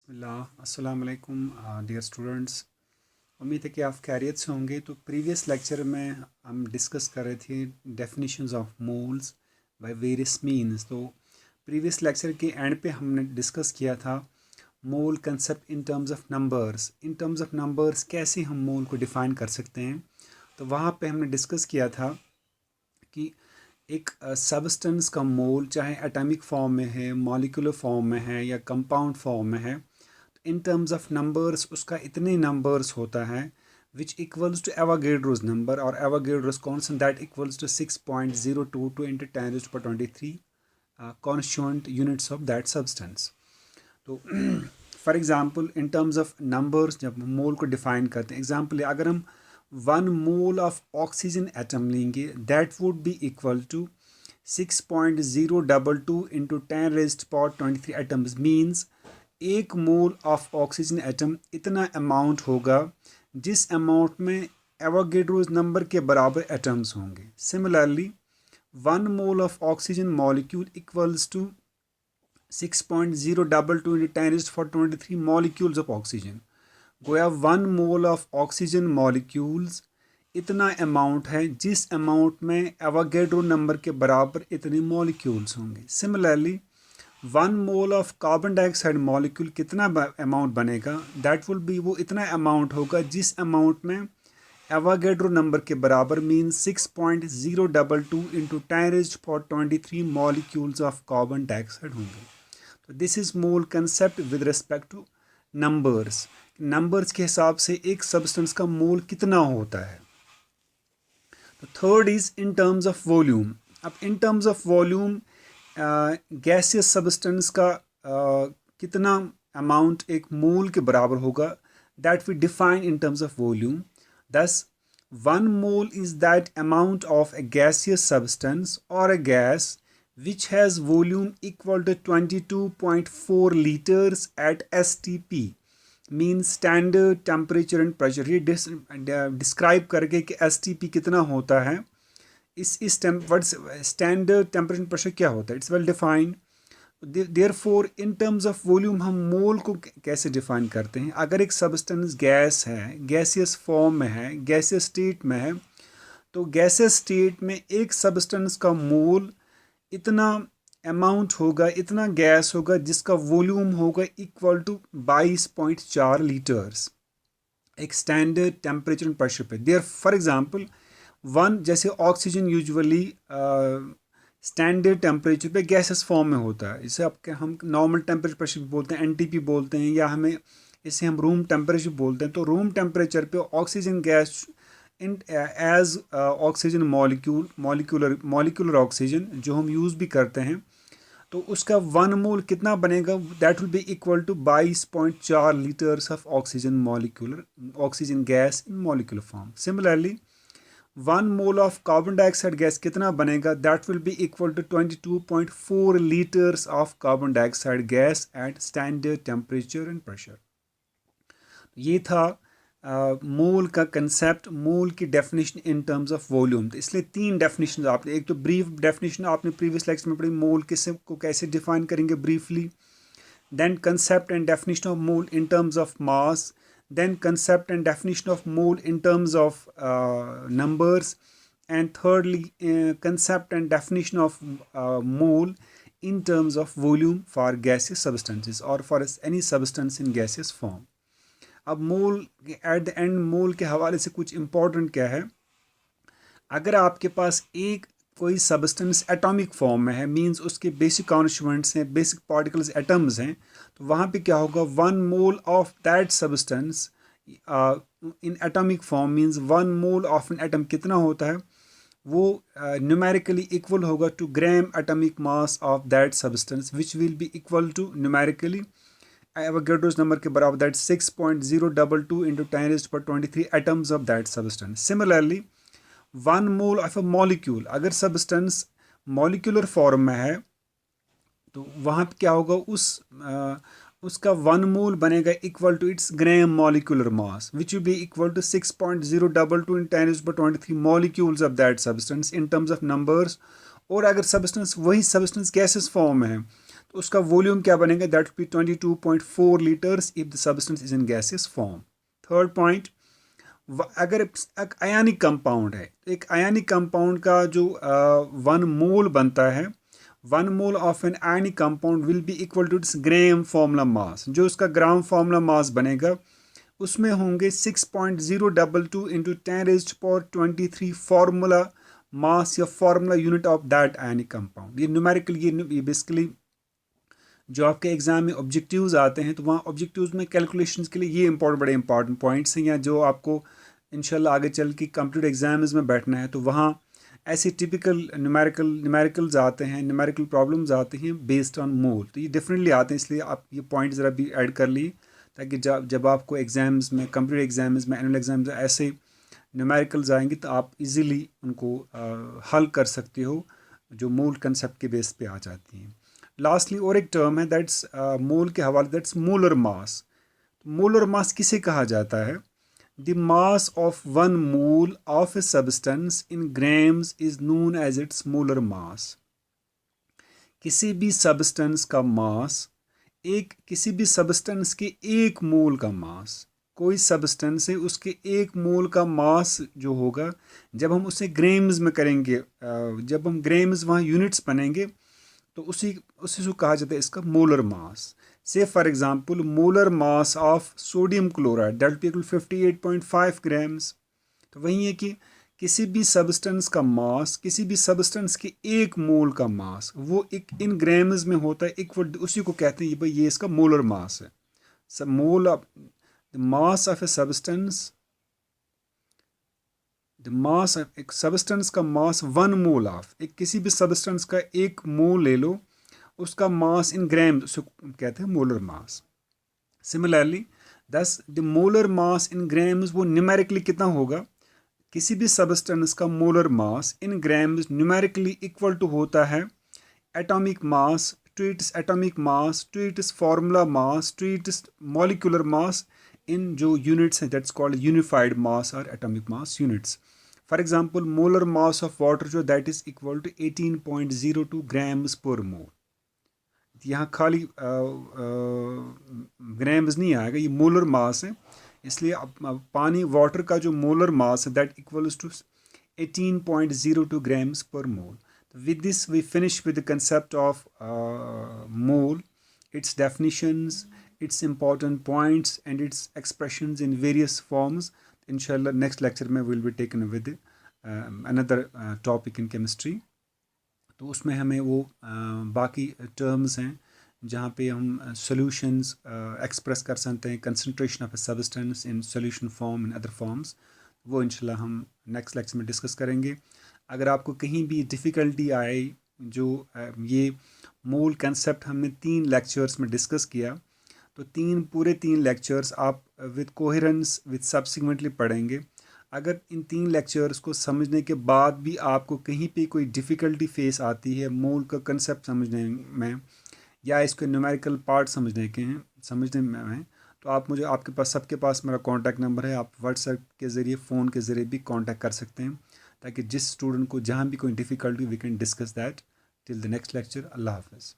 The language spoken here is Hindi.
अस्सलाम वालेकुम डियर स्टूडेंट्स। उम्मीद है कि आप खैरियत से होंगे। तो प्रीवियस लेक्चर में हम डिस्कस कर रहे थे definitions of moles by various means. तो प्रीवियस लेक्चर के एंड पे हमने डिस्कस किया था मोल concept in terms of numbers. In terms of numbers कैसे हम मोल को डिफ़ाइन कर सकते हैं। तो वहाँ पे हमने डिस्कस किया था कि एक सब्सटेंस का मोल चाहे एटॉमिक फॉर्म में है, मॉलिक्यूलर फॉर्म में है या कंपाउंड फॉर्म में है, इन टर्म्स ऑफ नंबर्स उसका इतने नंबर्स होता है which equals to Avogadro's number और Avogadro's constant that equals to 6.022 into 10^23 constituent units of that substance. तो for example in terms of numbers जब मोल को डिफाइन करते हैं, एग्जांपल अगर हम 1 मोल ऑफ ऑक्सीजन एटम लेंगे that would be equal to 6.022 into 10^23 atoms means 1 mole of oxygen atom इतना अमाउंट होगा जिस अमाउंट में एवोगैड्रोस नंबर के बराबर एटम्स होंगे। Similarly 1 mole of oxygen molecule equals to 6.022 into 10^23 molecules of oxygen. गोया 1 मोल ऑफ ऑक्सीजन मॉलिक्यूल्स इतना अमाउंट है जिस अमाउंट में एवोगैड्रो नंबर के बराबर इतने मॉलिक्यूल्स होंगे। Similarly 1 mole of carbon dioxide molecule कितना अमाउंट बनेगा, दैट विल बी वो इतना अमाउंट होगा जिस अमाउंट में एवोगैड्रो नंबर के बराबर mean 6.022 into 10^23 molecules of carbon dioxide होंगे। तो this is mole concept with respect two numbers. Numbers के हिसाब से एक सब्सटेंस का मोल कितना होता है। तो third is in terms of volume. अब in terms of volume gaseous substance का कितना अमाउंट एक मोल के बराबर होगा, that we define in terms of volume. Thus 1 mole is that amount of a gaseous substance or a gas which has volume equal to 22.4 liters at STP means standard temperature and pressure। ये डिस्क्राइब करके कि STP कितना होता है, इस स्टैंडर्ड टेम्परेचर प्रेशर क्या होता है, it's well defined. Therefore in terms of volume हम मोल को कैसे डिफाइन करते हैं। अगर एक सब्सटेंस गैस है, गैसियस फॉर्म में है, गैसियस स्टेट में है, तो गैसियस स्टेट में एक सब्सटेंस का मोल इतना अमाउंट होगा, इतना गैस होगा जिसका वॉल्यूम होगा इक्वल टू 22.4 लीटर्स एक स्टैंडर्ड टेम्परेचर प्रेशर पे। देयर फॉर एग्जांपल जैसे ऑक्सीजन यूजुअली स्टैंडर्ड टेम्परेचर पे गैसेस फॉर्म में होता है, इसे आपके हम नॉर्मल टेम्परेचर प्रेशर भी बोलते हैं, एनटीपी बोलते हैं, या हमें इसे हम रूम टेम्परेचर बोलते हैं। तो रूम टेम्परेचर पे oxygen gas in as oxygen molecular oxygen जो हम यूज़ भी करते हैं, तो उसका 1 मोल कितना बनेगा, that will be equal to 22.4 litres of oxygen gas in molecular form. Similarly 1 mole of carbon dioxide gas कितना बनेगा, that will be equal to 22.4 litres of carbon dioxide gas at standard temperature and pressure. ये था मोल का कंसेप्ट, मोल की definition in terms of volume. तो इसलिए 3 डेफिनेशन आपने, एक तो ब्रीफ डेफिनेशन आपने प्रीवियस लेक्चर में पढ़ी, मोल को कैसे डिफाइन करेंगे briefly, then concept and definition of mole in terms of mass, then concept and definition of mole in terms of numbers, and thirdly concept and definition of mole in terms of volume for gaseous substances or for any substance in gaseous form। अब मोल एट द एंड मोल के हवाले से कुछ इम्पोर्टेंट क्या है। अगर आपके पास एक कोई सब्सटेंस एटॉमिक फॉर्म में है, मींस उसके बेसिक कॉन्स्टिट्यूएंट्स हैं, बेसिक पार्टिकल्स एटम्स हैं, तो वहाँ पे क्या होगा, 1 mole of that substance in atomic form means 1 mole of an atom कितना होता है, वो न्यूमेरिकली इक्वल होगा to gram atomic mass of that substance which will be equal to numerically Avogadro's number के बराबर, that 6.022 into 10^23 atoms of that substance. Similarly 1 mole of a molecule, अगर सब्सटेंस मॉलिक्यूलर फॉर्म में है तो वहाँ पे क्या होगा, उसका 1 मोल बनेगा equal to its gram molecular mass which will be equal to 6.022 in 10^23 molecules of that substance in terms of numbers. और अगर सब्सटेंस वही सब्सटेंस गैसेस फॉर्म में है तो उसका वॉल्यूम क्या बनेगा, that will B 22.4 litres if the substance is in gaseous form. Third point, अगर एक आयनिक कंपाउंड है, एक आयनिक कंपाउंड का जो 1 मोल बनता है, 1 mole of an ionic compound will be equal to its gram formula mass. जो उसका ग्राम फॉर्मूला मास बनेगा उसमें होंगे 6.022 इंटू 10⁻23 फार्मूला मास या formula unit of that ionic compound. ये न्यूमेरिकल, ये बेसिकली जो आपके एग्जाम में ऑब्जेक्टिव्स आते हैं तो वहाँ ऑब्जेक्टिव्स में कैलकुलेशंस के लिए ये बड़े इंपॉर्टेंट पॉइंट्स हैं, या जो आपको इंशाल्लाह आगे चल के कंप्यूटर एग्जाम्स में बैठना है तो वहाँ ऐसे टिपिकल न्यूमेरिकल्स आते हैं, न्यूमेरिकल प्रॉब्लम्स आते हैं बेस्ड ऑन मोल। तो ये डिफरेंटली आते हैं, इसलिए आप ये पॉइंट ज़रा भी ऐड कर ली ताकि जब आपको एग्ज़ाम्स में, कंप्यूटर एग्जाम्स में, एनुअल एग्जाम्स में ऐसे न्यूमेरिकल्स आएंगे तो आप इजीली उनको हल कर सकते हो जो मोल कंसेप्ट के बेस पे आ जाती हैं। लास्टली और एक टर्म है दैट्स मोल के हवाले, that's molar mass. Molar mass किसे कहा जाता है? The mass of 1 mole of a substance in grams is known as its molar mass. किसी भी सब्सटेंस का मास, किसी भी सब्सटेंस के 1 मोल का मास, कोई सब्सटेंस है उसके 1 मोल का मास जो होगा, जब हम उसे ग्राम्स में करेंगे, जब हम ग्राम्स वहाँ यूनिट्स बनेंगे तो उसी उसी को कहा जाता है इसका मोलर मास। से for example molar mass of sodium chloride that will equal 58.5 grams. तो वही है कि किसी भी सब्सटेंस का मास, किसी भी सब्सटेंस के 1 मोल का मास वो एक इन ग्राम्स में होता है, इक्वल उसी को कहते हैं भाई ये इसका मोलर मास है। Mole of the mass of a substance, the mass of एक सब्सटेंस का मास 1 मोल ऑफ, एक किसी भी सब्सटेंस का 1 मोल ले लो, उसका मास इन ग्राम उसको कहते हैं molar mass. Similarly thus the molar mass in grams वो न्यूमेरिकली कितना होगा, किसी भी सब्सटेंस का molar mass in grams numerically equal to होता है atomic mass to its atomic mass to its formula mass to its molecular mass in जो यूनिट्स हैं, दैट्स कॉल्ड यूनिफाइड मास और atomic mass units. For example molar mass of water जो that is equal to 18.02 grams पर मोल। यहाँ खाली ग्राम्स नहीं आएगा, ये मोलर मास है, इसलिए पानी वाटर का जो मोलर मास है that equals to 18.02 grams per mole. With this we finish with the concept of mole, its definitions, its important points and its expressions in various forms. Inshallah next lecture में will be taken with another topic in chemistry. तो उसमें हमें वो बाकी टर्म्स हैं जहाँ पे हम सॉल्यूशंस एक्सप्रेस कर सकते हैं, concentration of a substance in solution form in other forms, वो इंशाल्लाह हम नेक्स्ट लेक्चर में डिस्कस करेंगे। अगर आपको कहीं भी डिफ़िकल्टी आए, जो ये मूल कंसेप्ट हमने 3 लेक्चर्स में डिस्कस किया, तो पूरे 3 लेक्चर्स आप विद कोहेरेंस विद सब्सिक्वेंटली पढ़ेंगे। अगर इन 3 लेक्चर्स को समझने के बाद भी आपको कहीं पे कोई डिफ़िकल्टी फेस आती है मूल का कंसेप्ट समझने में या इसके न्यूमेरिकल पार्ट समझने में, तो आप मुझे, आपके पास सबके पास मेरा कॉन्टैक्ट नंबर है, आप व्हाट्सएप के ज़रिए, फ़ोन के ज़रिए भी कॉन्टैक्ट कर सकते हैं ताकि जिस स्टूडेंट को जहाँ भी कोई difficulty we can discuss that till the next lecture. अल्लाह हाफ़िज़।